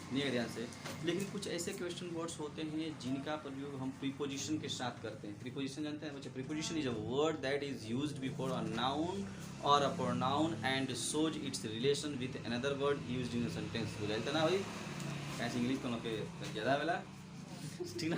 सुनिएगा ध्यान से। लेकिन कुछ ऐसे क्वेश्चन वर्ड्स होते हैं जिनका प्रयोग हम प्रीपोजिशन के साथ करते हैं। प्रीपोजिशन जानते हैं बच्चे? Preposition is a word that is used before a noun और a pronoun and shows its relation with another word used in a sentence. बुझाइल ना भाई? कैसे इंग्लिश को पे ज़्यादा वाला ठीक ना।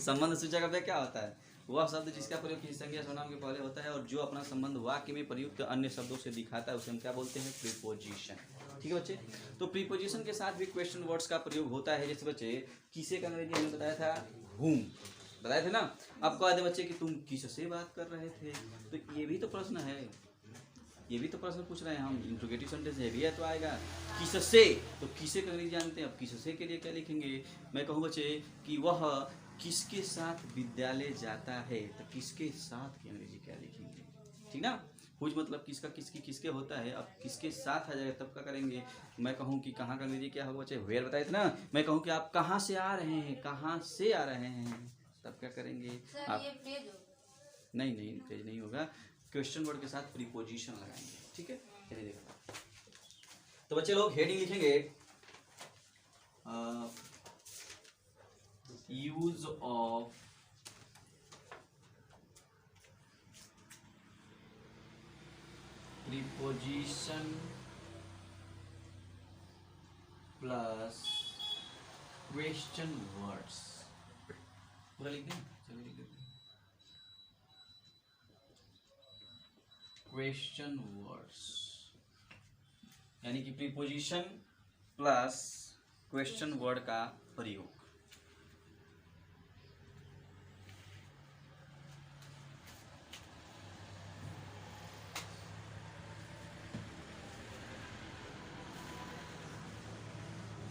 संबंध सूचक अव्यय क्या होता है? वह शब्द जिसका प्रयोग किसी संज्ञा सर्वनाम के पहले होता है और जो अपना संबंध वाक्य में प्रयुक्त अन्य शब्दों से दिखाता है, उसे हम क्या बोलते हैं? प्रीपोजिशन। ठीक है बच्चे? तो प्रीपोजिशन के साथ भी क्वेश्चन वर्ड्स का प्रयोग होता है। जैसे बच्चे किसे का अंग्रेजी हमने बताया था? हुम बताए थे ना। अब कह दे बच्चे कि तुम किससे बात कर रहे थे, तो ये भी तो प्रश्न है, ये भी तो प्रश्न पूछ रहे हैं हम। इंट्रोगेटिव सेंटेंस है भी है तो आएगा किससे। तो किसे का अंग्रेजी जानते हैं? अब किससे के लिए क्या लिखेंगे? मैं कहूँ बच्चे कि वह किसके साथ विद्यालय जाता है, तो किसके साथ की अंग्रेजी क्या लिखेंगे? ठीक ना। कुछ मतलब किसका किसकी किसके होता है। अब किसके साथ आ जाएगा तब क्या करेंगे? मैं कहूँ कि कहाँ का अंग्रेजी क्या होगा बच्चे? वेयर बताए थे ना। मैं कहूँ कि आप कहाँ से आ रहे हैं, कहाँ से आ रहे हैं, तब क्या करेंगे आप? नहीं नहीं फ्रेज नहीं होगा, क्वेश्चन वर्ड के साथ प्रीपोजिशन लगाएंगे। ठीक है, चलिए देखो। तो बच्चे लोग हेडिंग लिखेंगे use of preposition plus question words. पूरा लिख दें? चलिए लिख देते हैं। क्वेश्चन वर्ड्स यानी कि प्रीपोजिशन प्लस क्वेश्चन वर्ड का प्रयोग।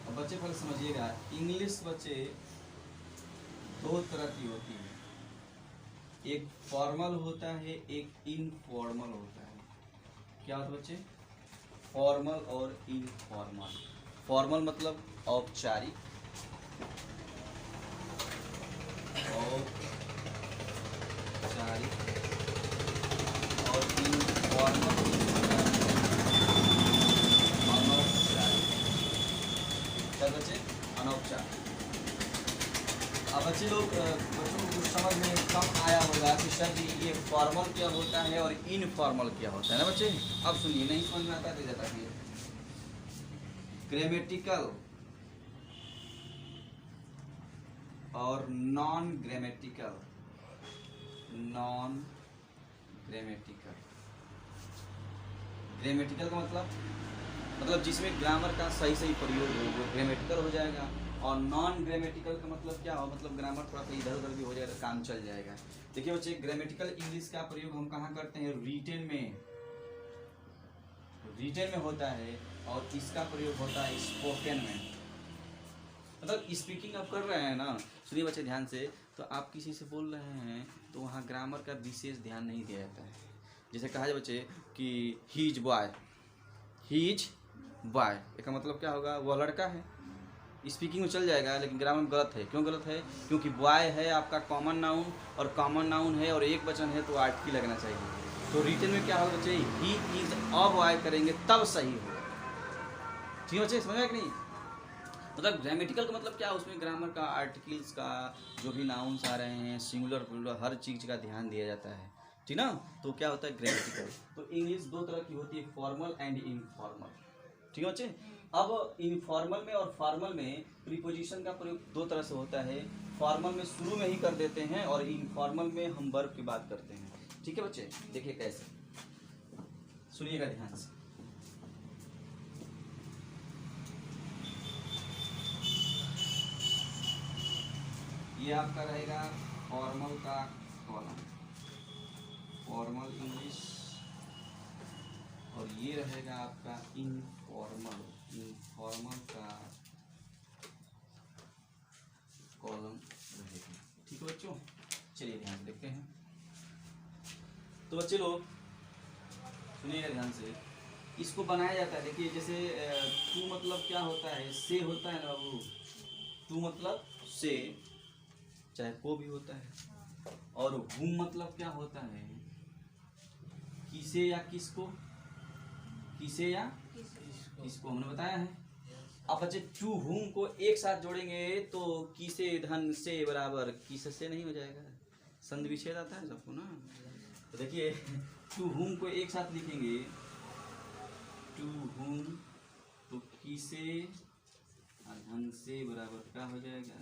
अब बच्चे पहले समझिएगा, इंग्लिश बच्चे दो तरह की होती है, एक फॉर्मल होता है, एक इनफॉर्मल होता है। क्या होता है बच्चे? फॉर्मल और इनफॉर्मल। फॉर्मल मतलब औपचारिक, औपचारिक, और इनफॉर्मल अनौपचारिक। क्या बच्चे? अनौपचारिक। अब बच्चे लोग बच्चों को कुछ समझ में कम आया होगा कि सर जी ये फॉर्मल क्या होता है और इनफॉर्मल क्या होता है ना बच्चे। अब सुनिए, नहीं समझ में आता तो जाता है। ग्रामेटिकल और non grammatical. Non grammatical, grammatical का मतलब जिसमें ग्रामर का सही सही प्रयोग हो वो ग्रामेटिकल हो जाएगा। और नॉन ग्रामेटिकल का मतलब क्या हो? मतलब ग्रामर थोड़ा सा इधर उधर भी हो जाएगा, काम चल जाएगा। देखिए बच्चे, ग्रामेटिकल इंग्लिश का प्रयोग हम कहाँ करते हैं? रिटेन में, रिटेन में होता है। और इसका प्रयोग होता है स्पोकन में। मतलब स्पीकिंग आप कर रहे हैं ना, सुनिए बच्चे ध्यान से, तो आप किसी से बोल रहे हैं तो वहाँ ग्रामर का विशेष ध्यान नहीं दिया जाता है। जैसे कहा जाए बच्चे कि he is boy, he is boy, इसका मतलब क्या होगा? वह लड़का है। स्पीकिंग में चल जाएगा, लेकिन ग्रामर में गलत है। क्यों गलत है? क्योंकि बॉय है आपका कॉमन नाउन, और कॉमन नाउन है और एक वचन है तो आर्टिकल लगना चाहिए। तो रिटन में क्या होगा बच्चे? ही इज अ बॉय करेंगे तब सही होगा। ठीक है बच्चे, समझ में कि नहीं? मतलब ग्रामेटिकल का मतलब क्या है? उसमें ग्रामर का, आर्टिकल्स का, जो भी नाउन्स आ रहे हैं, सिंगुलर प्लूरल, हर चीज़ का ध्यान दिया जाता है। ठीक ना। तो क्या होता है? ग्रामेटिकल। तो इंग्लिश दो तरह की होती है, फॉर्मल एंड इनफॉर्मल। ठीक है बच्चे। अब इनफॉर्मल में और फॉर्मल में प्रीपोजिशन का प्रयोग दो तरह से होता है। फॉर्मल में शुरू में ही कर देते हैं और इनफॉर्मल में हम वर्ब की बात करते हैं। ठीक है बच्चे, देखिए कैसे, सुनिएगा ध्यान से। ये आपका रहेगा फॉर्मल का कॉलम, फॉर्मल इंग्लिश, और ये रहेगा आपका इनफॉर्मल, इनफॉर्मल का कॉलम रहेगा। ठीक है बच्चों, चलिए ध्यान से देखते हैं। तो बच्चे लोग सुनिएगा ध्यान से, इसको बनाया जाता है। देखिए जैसे टू मतलब क्या होता है? से होता है ना बाबू। टू मतलब से, चाहे को भी होता है। और हुम मतलब क्या होता है? किसे या किसको, किसे या किसको हमने बताया है। अब बच्चे टू हुम को एक साथ जोड़ेंगे तो किसे धन से बराबर किस से नहीं हो जाएगा, संधि विच्छेद आता है सबको ना। तो देखिए टू हुम को एक साथ लिखेंगे, टू हुम तो किसे धन से बराबर क्या हो जाएगा,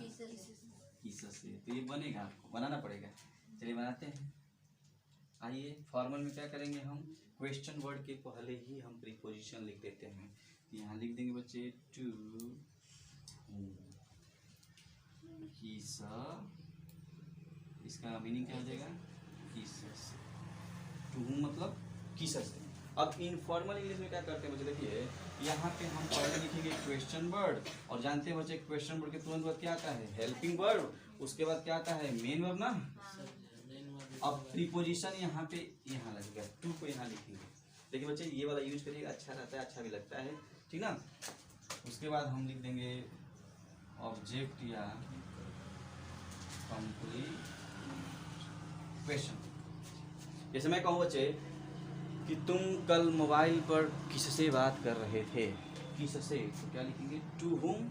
किस से। तो ये बनेगा, आपको बनाना पड़ेगा। चलिए बनाते हैं। आइए फॉर्मल में क्या करेंगे, हम क्वेश्चन वर्ड के पहले ही हम प्रीपोजिशन लिख देते हैं। यहाँ लिख देंगे बच्चे टू किस, इसका मीनिंग क्या हो जाएगा, किस से। टू हुम मतलब किस से। अब इनफॉर्मल इंग्लिश में क्या करते हैं बच्चे, देखिए यहाँ पे हम पहले लिखेंगे क्वेश्चन वर्ड, और जानते हैं बच्चे क्वेश्चन वर्ड के तुरंत बाद क्या आता है, हेल्पिंग वर्ड, उसके बाद क्या आता है, मेन वर्ब ना। अब प्रीपोजिशन यहाँ पे यहाँ लगेगा, टू को यहाँ लिखेंगे। देखिए बच्चे ये वाला यूज करिएगा, अच्छा रहता है, अच्छा भी लगता है, ठीक ना। उसके बाद हम लिख देंगे ऑब्जेक्ट या कंप्लीट क्वेश्चन। जैसे मैं कहूँ बच्चे कि तुम कल मोबाइल पर किससे बात कर रहे थे, किससे, तो क्या लिखेंगे, टू हुम,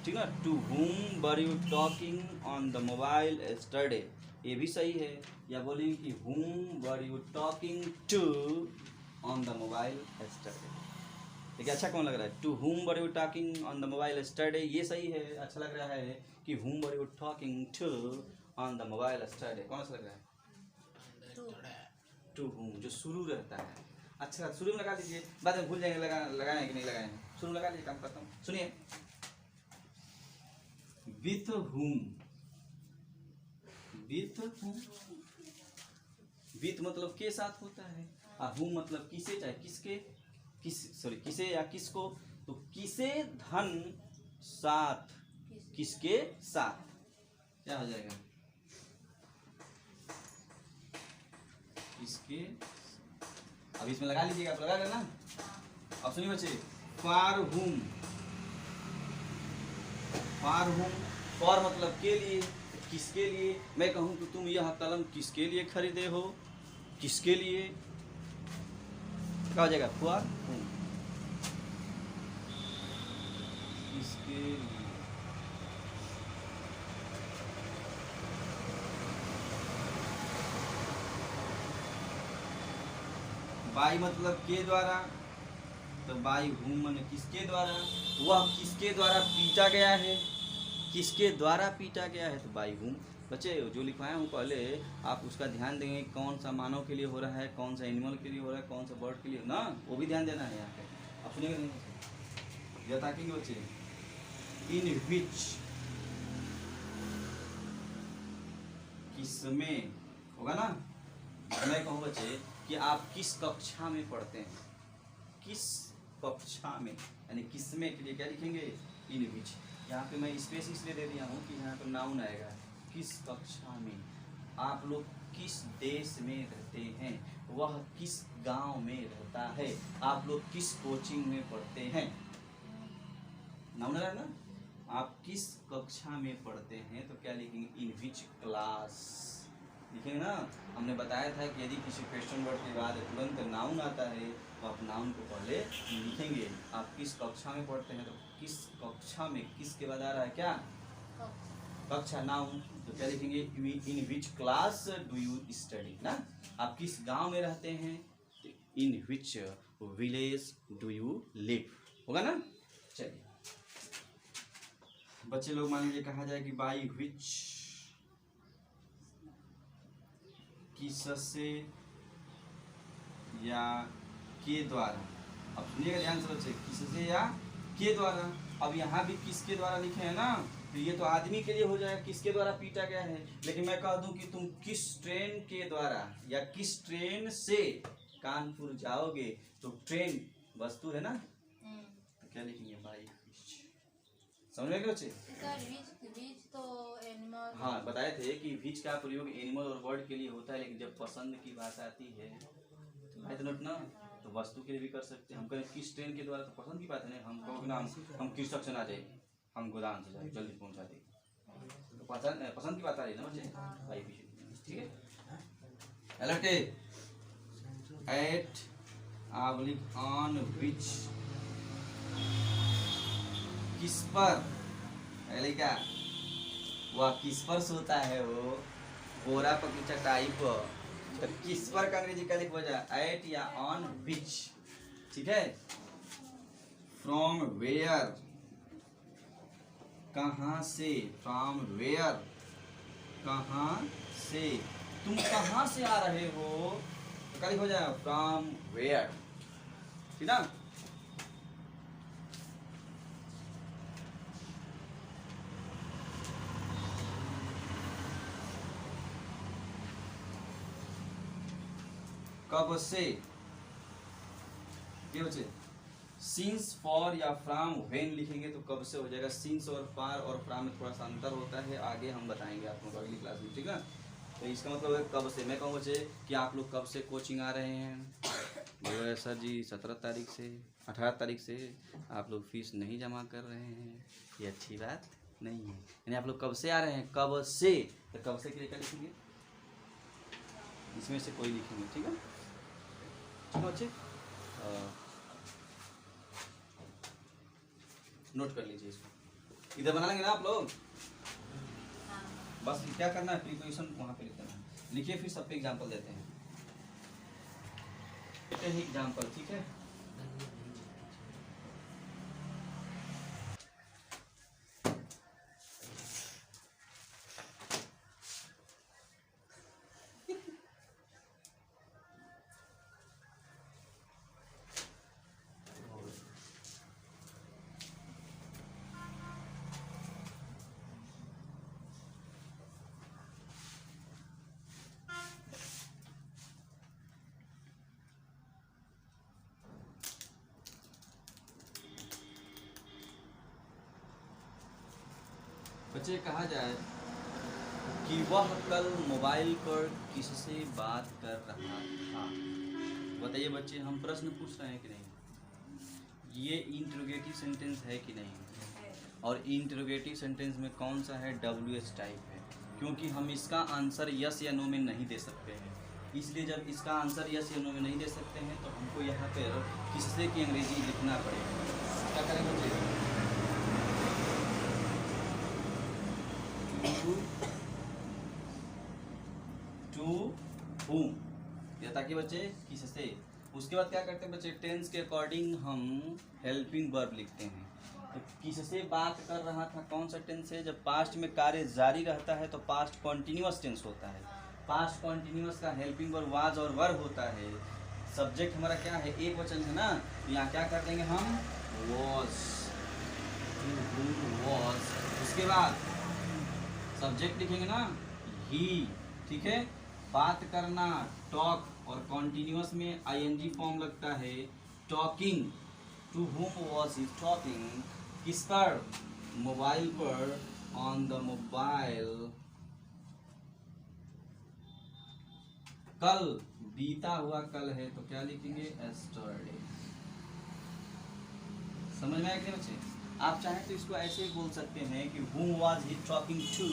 ठीक है। To whom were you talking on the mobile yesterday, ये भी सही है। या बोलेंगे कि whom were you talking to on the mobile yesterday. देखिए अच्छा कौन लग रहा है, to whom were you talking on the mobile yesterday, ये सही है, अच्छा लग रहा है। कि whom were you talking to on the mobile yesterday, कौन सा लग रहा है, टू हुम, जो शुरू रहता है। अच्छा शुरू में लगा दीजिए, बाद में भूल जाएंगे लगाए कि नहीं लगाए, शुरू में लगा लीजिए, काम करता हूँ। सुनिए with whom, with whom, with मतलब के साथ होता है, और हुम मतलब किसे, चाहे किसके, किसे या किसको। तो किसे धन साथ, किसके साथ, क्या हो जाएगा, किसके। अब इसमें लगा लीजिएगा, आप लगा लेना। अब सुनिए बच्चे, फॉर हुम, फॉर हुम, फॉर मतलब के लिए, किसके लिए। मैं कहूँ कि तुम यह कलम किसके लिए खरीदे हो, किसके लिए, क्या हो जाएगा, फॉर हुम, किसके लिए। बाई मतलब के द्वारा, तो बाई हुम माने किसके द्वारा, वह किसके द्वारा पीटा गया है, किसके द्वारा पीटा गया है, तो बाई हुम। बच्चे जो लिखवाया हूँ पहले आप उसका ध्यान देंगे, कौन सा मानव के लिए हो रहा है, कौन सा एनिमल के लिए हो रहा है, कौन सा बर्ड के लिए ना, वो भी ध्यान देना है यहाँ पे। आप सुनिएगा नहीं, यह ताकि बच्चे इन विच, किसमें होगा ना। मैं कहूँ बच्चे कि आप किस कक्षा में पढ़ते हैं, किस कक्षा में, यानी किसमें के लिए क्या लिखेंगे, इन विच। यहाँ पे मैं स्पेस इसलिए दे दिया हूँ कि यहाँ पर नाउन आएगा, किस कक्षा में। आप लोग किस देश में रहते हैं, वह किस गांव में रहता है, आप लोग किस कोचिंग में पढ़ते हैं, नाउन है ना। आप किस कक्षा में पढ़ते हैं, तो क्या लिखेंगे, इन विच क्लास लिखेंगे ना। हमने बताया था कि यदि किसी क्वेश्चन वर्ड के बाद तुरंत नाउन आता है तो आप नाउन को पहले लिखेंगे। आप किस कक्षा में पढ़ते हैं, तो किस कक्षा में, किस के बाद आ रहा है क्या, कक्षा, नाउन, तो क्या लिखेंगे, in which class do you study ना। आप किस गांव में रहते हैं, in which village do you live, होगा ना। चलिए बच्चे लोग मान लीजिए कहा जाए कि बाई विच, किससे या के द्वारा। अब सुनिएगा ध्यान से बच्चे, किससे या के द्वारा। अब यहाँ भी किसके द्वारा लिखे हैं ना, तो ये तो आदमी के लिए हो जाएगा, किसके द्वारा पीटा गया है। लेकिन मैं कह दूं कि तुम किस ट्रेन के द्वारा या किस ट्रेन से कानपुर जाओगे, तो ट्रेन वस्तु है ना, तो क्या लिखेंगे, बाई विच। समझ में गए बच्चे। तो एनिमल, हाँ बताए थे कि विच का प्रयोग एनिमल और बर्ड के लिए होता है, लेकिन जब पसंद की बात आती है तो नोट ना, तो वस्तु के लिए भी कर सकते हैं। हम कहें किस ट्रेन के द्वारा, तो पसंद की बात है ना, हम कहोगे ना हम कृषक से ना जाए, हम गोदाम से जाए, जल्दी पहुंचा देंगे, तो पसंद की बात आ रही है ना बच्चे, भाई पीछे, ठीक है। अलर्ट एट ऑन विच किस पर, पहले क्या, वह किस पर सोता है, वो बोरा पर की चटाई पर। तो किस पर का अंग्रेजी क्या लिखा जाए, एट या ऑन विच, ठीक है। फ्रॉम वेयर, कहाँ से, फ्रॉम वेयर, कहाँ से, तुम कहाँ से आ रहे हो, तो क्या लिखा जाए, फ्रॉम वेयर, ठीक ना। कब से, ये बच्चे सिंस, फॉर या फ्रॉम व्हेन लिखेंगे तो कब से हो जाएगा। सिंस और फॉर और फ्रॉम में थोड़ा सा अंतर होता है, आगे हम बताएंगे आप लोगों को अगली क्लास में, ठीक है। तो इसका मतलब है कब से। मैं कहूँ बच्चे कि आप लोग कब से कोचिंग आ रहे हैं, बोलो सर जी 17 तारीख से, 18 तारीख से आप लोग फीस नहीं जमा कर रहे हैं, ये अच्छी बात नहीं है। यानी आप लोग कब से आ रहे हैं, कब से, तो कब से के लिए क्या लिखेंगे, इसमें से कोई लिखेंगे, ठीक है, ठीक है बच्चे। नोट कर लीजिए इसको, इधर बना लेंगे ना आप लोग। बस क्या करना है, प्रीपोजिशन वहाँ पे लिख देना है, लिखिए फिर सब पे एग्जाम्पल देते हैं, एग्जाम्पल, ठीक है। बच्चे कहा जाए कि वह कल मोबाइल पर किससे बात कर रहा था, बताइए बच्चे, हम प्रश्न पूछ रहे हैं कि नहीं, ये इंटरोगेटिव सेंटेंस है कि नहीं, और इंटरोगेटिव सेंटेंस में कौन सा है, WH टाइप है, क्योंकि हम इसका आंसर यस या नो में नहीं दे सकते हैं। इसलिए जब इसका आंसर यस या नो में नहीं दे सकते हैं तो हमको यहाँ पर किससे की अंग्रेजी लिखना पड़ेगा। क्या करेंगे बच्चे, टू whom, या ताकि बच्चे किससे। उसके बाद क्या करते हैं बच्चे, टेंस के अकॉर्डिंग हम हेल्पिंग वर्ब लिखते हैं। तो किससे बात कर रहा था, कौन सा टेंस है, जब पास्ट में कार्य जारी रहता है तो पास्ट कॉन्टिन्यूअस टेंस होता है। पास्ट कॉन्टिन्यूअस का हेल्पिंग वर्ब वाज और वर्ब होता है। सब्जेक्ट हमारा क्या है, एक वचन है ना, तो यहाँ क्या कर देंगे हम, वॉज, वॉज। उसके बाद सब्जेक्ट लिखेंगे ना, ही, ठीक है। बात करना, टॉक, और कॉन्टिन्यूअस में ING फॉर्म लगता है, talking. To whom was he talking, किस पर, मोबाइल पर, ऑन द मोबाइल। कल, बीता हुआ कल है तो क्या लिखेंगे, yesterday। समझ में आया कि बच्चे। आप चाहें तो इसको ऐसे ही बोल सकते हैं कि whom was he talking to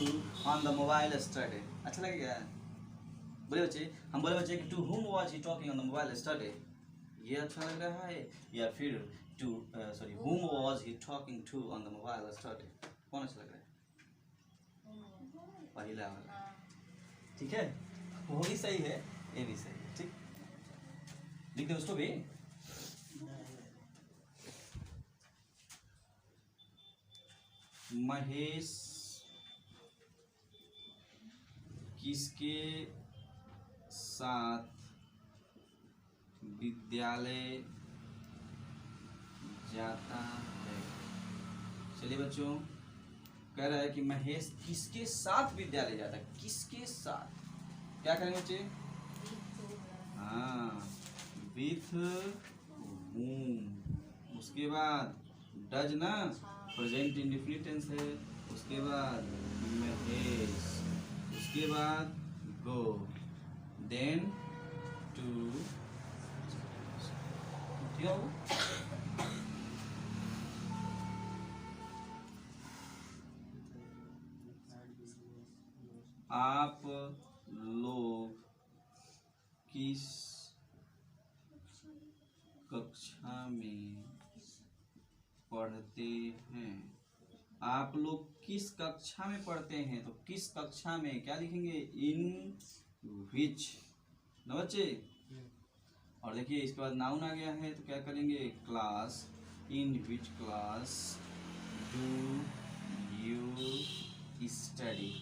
on the mobile yesterday, अच्छा लगेगा। बोले बच्चे, हम बोले बच्चे कि to whom was he talking on the mobile yesterday, ये अच्छा लग रहा है, या फिर to whom was he talking to on the mobile yesterday, कौन अच्छा लग रहा है, पहला वाला, ठीक है, वो भी सही है, ये भी सही है, ठीक। लिख दे उसको भी। महेश किसके साथ विद्यालय जाता है। चलिए बच्चों, कह रहा है कि महेश किसके साथ विद्यालय जाता है, किसके साथ, क्या करेंगे बच्चे, हाँ, विथ whom। उसके बाद डज ना, प्रेजेंट इंडेफिनिट टेंस है। उसके बाद महेश, उसके बाद गो, देन टू, ठीक है। आप लोग किस कक्षा में पढ़ते हैं, आप लोग किस कक्षा में पढ़ते हैं, तो किस कक्षा में क्या लिखेंगे, इन विच ना बच्चे। और देखिए इसके बाद नाउन आ गया है तो क्या करेंगे, class, in which class do you study.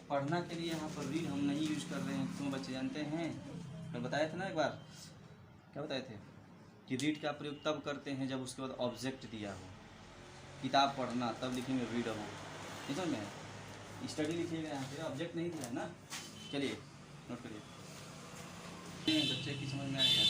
पढ़ना के लिए यहाँ पर रीड हम नहीं यूज कर रहे हैं, क्यों बच्चे जानते हैं, मैं बताया था ना एक बार, क्या बताए थे कि रीड का प्रयोग तब करते हैं जब उसके बाद ऑब्जेक्ट दिया हो, किताब पढ़ना तब लिखेंगे रीड हो, नहीं समझ में है, स्टडी लिखिएगा यहाँ पे, ऑब्जेक्ट नहीं दिया है ना। चलिए नोट करिए, बच्चे की समझ में आ गया।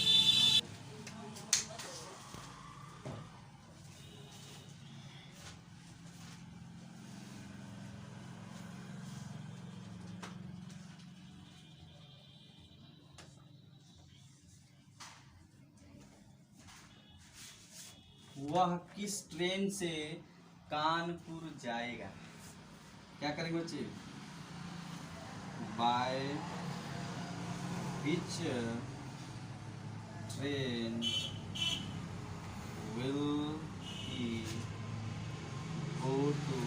वह किस ट्रेन से कानपुर जाएगा, क्या करेंगे बच्चे, by which train will he go to,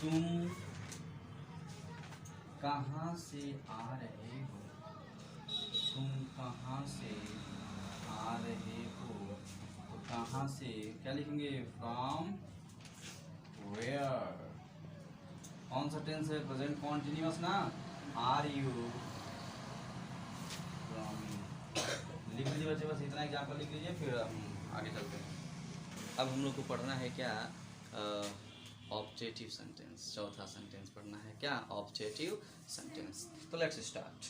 तुम कहाँ से आ रहे हो, तुम कहाँ से आ रहे हो, तो कहाँ से क्या लिखेंगे, फ्रॉम वेयर। कौन सा टेंस है, प्रेजेंट कॉन्टिन्यूअस ना, आर यू फ्रॉम, लिख लीजिए बच्चे, बस इतना एग्जाम्पल लिख लीजिए, फिर हम आगे चलते हैं। अब हम लोग को पढ़ना है क्या, ऑब्जेक्टिव सेंटेंस, चौथा सेंटेंस पढ़ना है क्या, ऑब्जेक्टिव सेंटेंस। तो लेट्स स्टार्ट।